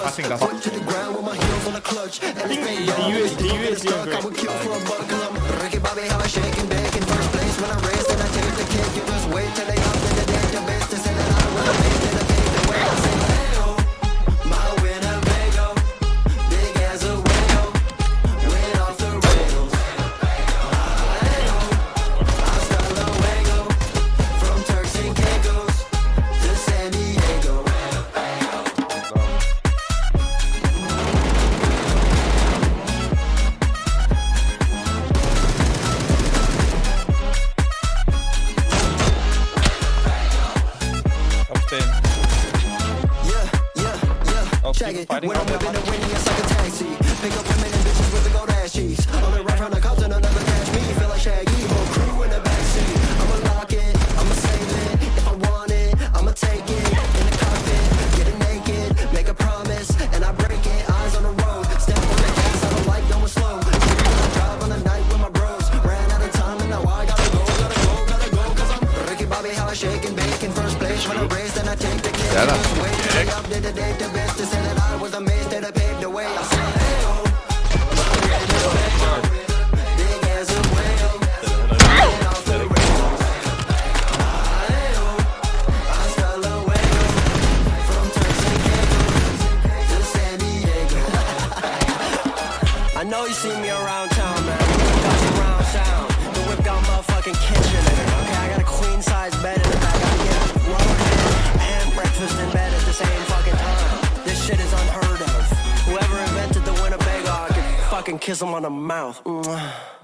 가신가? 뒤에 지금 Check it. When I'm whipping the winning, it's like a taxi. Pick up women and bitches with the gold ass cheeks. On the right from the cops and they'll never catch me. Feel like Shaggy, whole crew in the backseat. I'ma lock it, I'ma save it. If I want it, I'ma take it. In the cockpit, get it naked, make a promise, and I break it. Eyes on the road, step on the gas, I don't like going slow. Drive on the night with my bros. Ran out of time and now I gotta go. Cause I'm Ricky Bobby, how I shake and bake in first place. When I race, then I take the cake. Wait, up, did the date the best to say that I was amazed that I paved the way. I said, hey, oh, big as a whale. Off the rails. Hey, oh, hasta luego. From Turks and Caicos to San Diego. I know you see me around town, man. Got some round sound. The whip got motherfucking kitchen in it. Okay, I got a queen size bed in the back. I can get roadhead and breakfast in bed at the same fucking time. This shit is unheard of. Whoever invented the Winnebago, I could fucking kiss him on the mouth. Mwah.